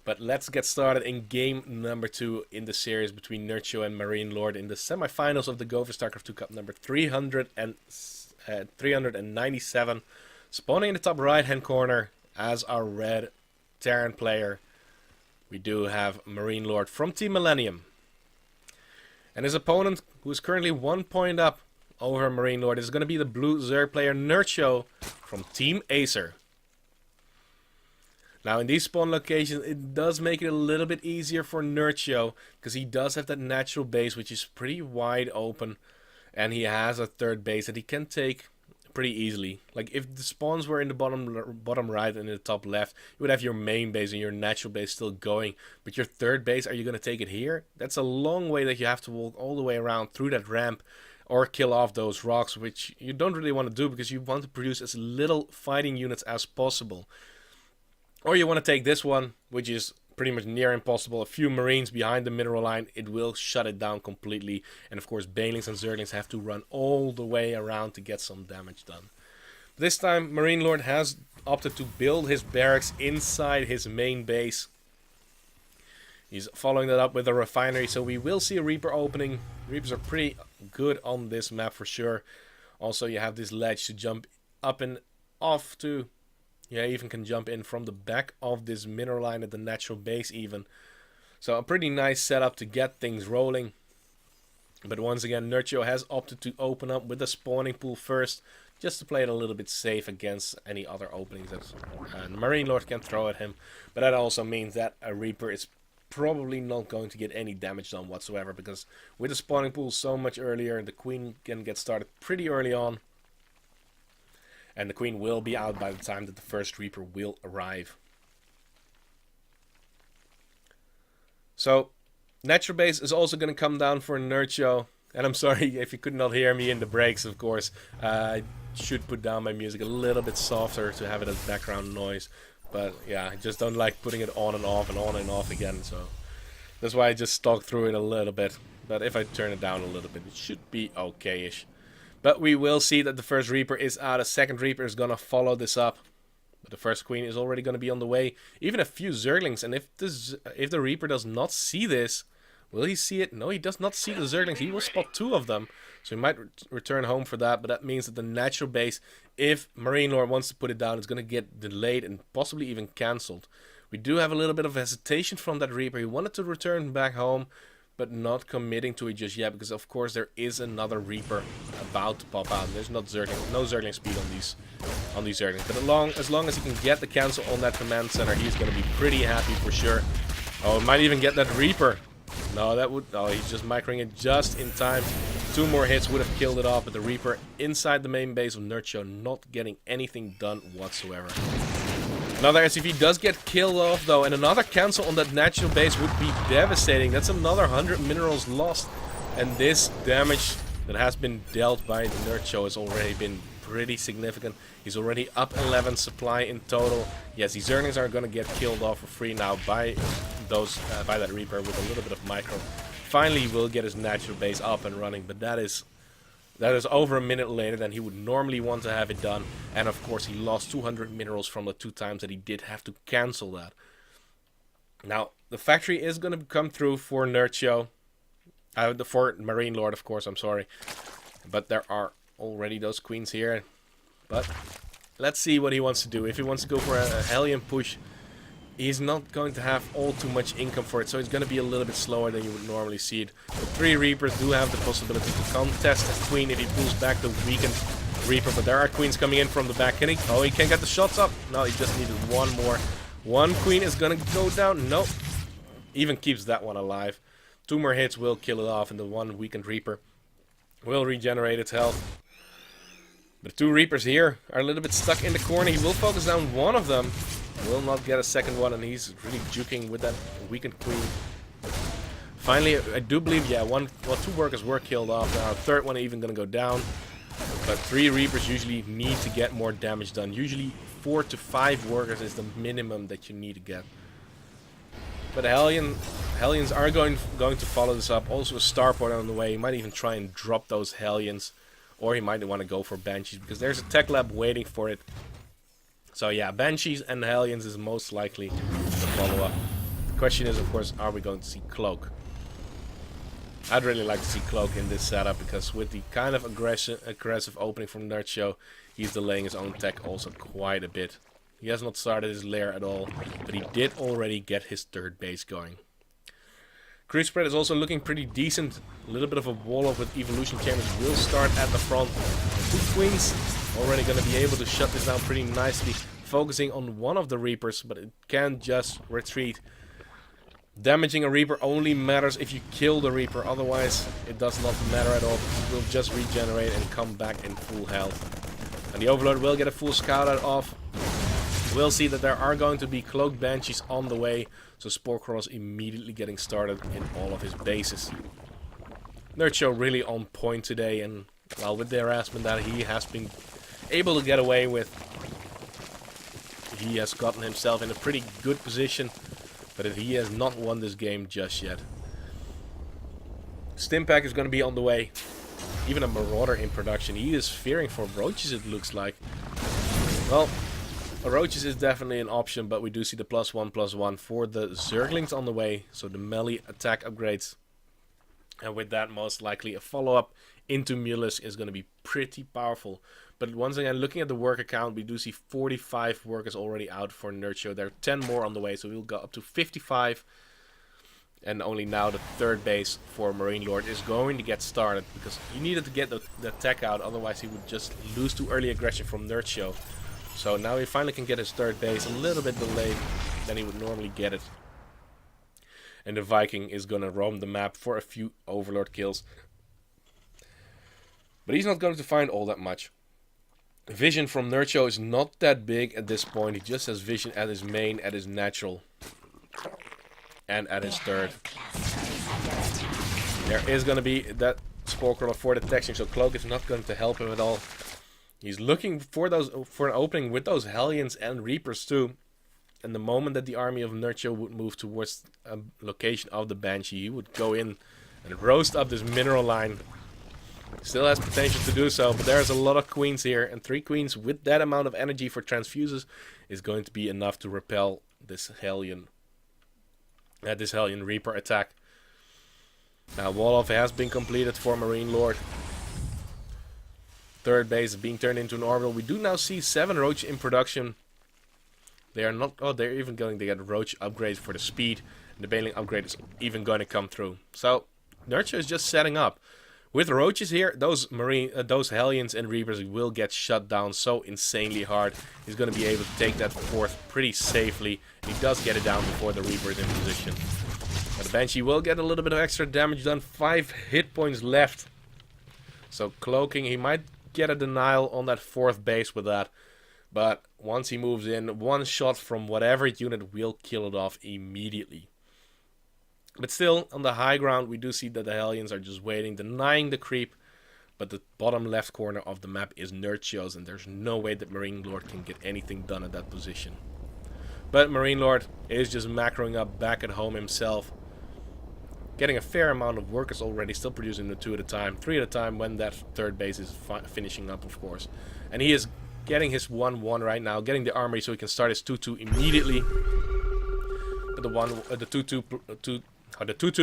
But let's get started in game number 2 in the series between Nerchio and MarineLord in the semifinals of the Go4sc2 Cup number 397. Spawning in the top right hand corner as our red Terran player, we do have MarineLord from Team Millennium. And his opponent, who is currently 1 point up over MarineLord, is going to be the blue Zerg player Nerchio from Team Acer. Now in these spawn locations, it does make it a little bit easier for Nerchio, because he does have that natural base which is pretty wide open, and he has a third base that he can take pretty easily. Like if the spawns were in the bottom right and in the top left, you would have your main base and your natural base still going, but your third base, are you going to take it here? That's a long way that you have to walk all the way around through that ramp, or kill off those rocks, which you don't really want to do because you want to produce as little fighting units as possible. Or you want to take this one, which is pretty much near impossible. A few marines behind the mineral line, it will shut it down completely. And of course, banelings and zerglings have to run all the way around to get some damage done. This time, MarineLord has opted to build his barracks inside his main base. He's following that up with a refinery, so we will see a Reaper opening. Reapers are pretty good on this map for sure. Also, you have this ledge to jump up and off to. Yeah, even can jump in from the back of this mineral line at the natural base even. So a pretty nice setup to get things rolling. But once again, Nerchio has opted to open up with the spawning pool first, just to play it a little bit safe against any other openings that MarineLord can throw at him. But that also means that a Reaper is probably not going to get any damage done whatsoever, because with the spawning pool so much earlier, the Queen can get started pretty early on. And the Queen will be out by the time that the first Reaper will arrive. So, natural base is also going to come down for Nerchio. And I'm sorry if you could not hear me in the breaks, of course. I should put down my music a little bit softer to have it as background noise. But yeah, I just don't like putting it on and off and on and off again. So that's why I just talk through it a little bit. But if I turn it down a little bit, it should be okay-ish. But we will see that the first Reaper is out. A second Reaper is going to follow this up. But the first Queen is already going to be on the way. Even a few Zerglings. And if the Reaper does not see this, will he see it? No, he does not see the Zerglings. He will spot 2 of them. So he might return home for that. But that means that the natural base, if MarineLord wants to put it down, it's going to get delayed and possibly even cancelled. We do have a little bit of hesitation from that Reaper. He wanted to return back home, but not committing to it just yet, because of course there is another Reaper about to pop out. There's not Zergling, no Zergling speed on these Zerglings. But as long as he can get the cancel on that command center, he's going to be pretty happy for sure. Oh, might even get that Reaper. No, that would. Oh, he's just microing it just in time. 2 more hits would have killed it off, but the Reaper inside the main base of Nerchio not getting anything done whatsoever. Another SCV does get killed off though, and another cancel on that natural base would be devastating. That's another 100 minerals lost, and this damage that has been dealt by Nerchio has already been pretty significant. He's already up 11 supply in total. Yes, these Zerglings are going to get killed off for free now by that Reaper with a little bit of micro. Finally, he will get his natural base up and running, but that is over a minute later than he would normally want to have it done. And of course, he lost 200 minerals from the 2 times that he did have to cancel that. Now, the factory is going to come through for Nerchio. For MarineLord, of course, I'm sorry. But there are already those queens here. But let's see what he wants to do. If he wants to go for a Hellion push, he's not going to have all too much income for it, so it's going to be a little bit slower than you would normally see it. The 3 Reapers do have the possibility to contest a Queen if he pulls back the weakened Reaper, but there are Queens coming in from the back. Can he? Oh, he can't get the shots up. No, he just needed 1 more. 1 Queen is going to go down. Nope. Even keeps that one alive. 2 more hits will kill it off, and the 1 weakened Reaper will regenerate its health. The 2 Reapers here are a little bit stuck in the corner. He will focus down 1 of them. Will not get a second one, and he's really juking with that weakened Queen. Finally, I do believe, yeah, 2 workers were killed off. Now, a 3rd one even going to go down. But 3 Reapers usually need to get more damage done. Usually 4 to 5 workers is the minimum that you need to get. But the Hellions are going to follow this up. Also a starport on the way. He might even try and drop those Hellions. Or he might want to go for Banshees, because there's a tech lab waiting for it. So yeah, Banshees and Hellions is most likely to follow up. Question is, of course, are we going to see Cloak? I'd really like to see Cloak in this setup, because with the kind of aggressive opening from Nerchio, he's delaying his own tech also quite a bit. He has not started his lair at all, but he did already get his third base going. Crew spread is also looking pretty decent. A little bit of a wall-off with evolution chambers will start at the front. 2 queens already going to be able to shut this down pretty nicely, focusing on one of the Reapers, but it can just retreat. Damaging a Reaper only matters if you kill the Reaper, otherwise it does not matter at all. It will just regenerate and come back in full health. And the Overlord will get a full scout out off. We'll see that there are going to be Cloaked Banshees on the way, so Sporecrawler's immediately getting started in all of his bases. Nerchio really on point today, and well, with the harassment that he has been able to get away with, he has gotten himself in a pretty good position. But he has not won this game just yet. Stimpack is going to be on the way. Even a Marauder in production. He is fearing for Roaches, it looks like. Well, Roaches is definitely an option, but we do see the +1/+1 for the Zerglings on the way. So the melee attack upgrades. And with that, most likely a follow-up into Mulus is going to be pretty powerful. But once again, looking at the work account, we do see 45 workers already out for Nerchio. There are 10 more on the way, so we'll go up to 55. And only now the third base for MarineLord is going to get started, because he needed to get the tech out, otherwise he would just lose to early aggression from Nerchio. So now he finally can get his third base, a little bit delayed than he would normally get it. And the Viking is going to roam the map for a few Overlord kills. But he's not going to find all that much. Vision from Nerchio is not that big at this point. He just has vision at his main, at his natural, and at his third. There is going to be that Sporecrawler for detection, so Cloak is not going to help him at all. He's looking for an opening with those Hellions and Reapers too. And the moment that the army of Nerchio would move towards a location of the Banshee, he would go in and roast up this mineral line. Still has potential to do so, but there's a lot of queens here, and 3 queens with that amount of energy for transfuses is going to be enough to repel this Hellion Reaper attack. Now wall-off has been completed for MarineLord. Third base is being turned into an orbital. We do now see 7 Roach in production. They are not. Oh, they're even going to get Roach upgrades for the speed. And the Baneling upgrade is even going to come through. So Nerchio is just setting up. With Roaches here, those Hellions and Reapers will get shut down so insanely hard. He's going to be able to take that fourth pretty safely. And he does get it down before the Reaper is in position. But the Banshee will get a little bit of extra damage done. 5 hit points left. So cloaking, he might get a denial on that 4th base with that. But once he moves in, one shot from whatever unit will kill it off immediately. But still, on the high ground, we do see that the Hellions are just waiting, denying the creep. But the bottom left corner of the map is Nerchio's, and there's no way that MarineLord can get anything done at that position. But MarineLord is just macroing up back at home himself. Getting a fair amount of workers already, still producing the 2 at a time, 3 at a time when that 3rd base is finishing up, of course. And he is getting his 1-1 right now, getting the armory so he can start his 2-2 immediately. But the 2-2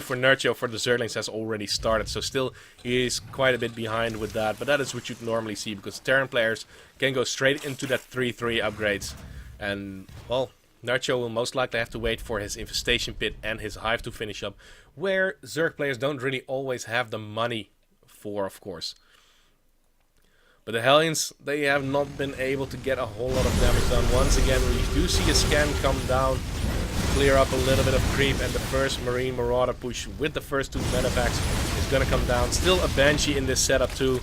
for Nerchio for the Zerglings has already started, so still he is quite a bit behind with that. But that is what you'd normally see, because Terran players can go straight into that 3-3 upgrades. And, well, Nerchio will most likely have to wait for his Infestation Pit and his Hive to finish up, where Zerg players don't really always have the money for, of course. But the Hellions, they have not been able to get a whole lot of damage done. Once again, we do see a scan come down, clear up a little bit of creep, and the first Marine Marauder push with the first 2 metapacks is going to come down. Still a Banshee in this setup too.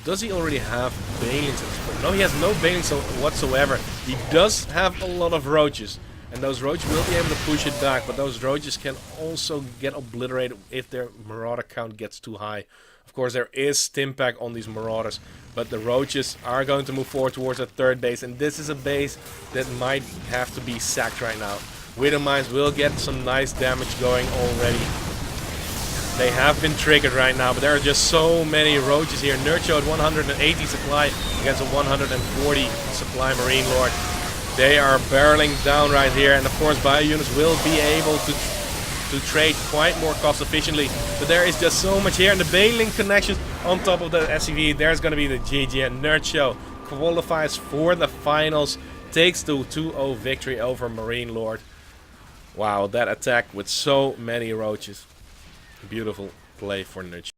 Does he already have Banelings? No, he has no Banelings whatsoever. He does have a lot of Roaches, and those Roaches will be able to push it back, but those Roaches can also get obliterated if their Marauder count gets too high. Of course, there is Stimpack on these Marauders, but the Roaches are going to move forward towards the 3rd base, and this is a base that might have to be sacked right now. Widow Mines will get some nice damage going already. They have been triggered right now, but there are just so many Roaches here. Nerchio at 180 supply against a 140 supply MarineLord. They are barreling down right here, and of course bio units will be able to trade quite more cost efficiently. But there is just so much here, and the Baneling connections on top of the SCV. There's going to be the GG, and Nerchio qualifies for the finals, takes the 2-0 victory over MarineLord. Wow, that attack with so many roaches. Beautiful play for Nerchio.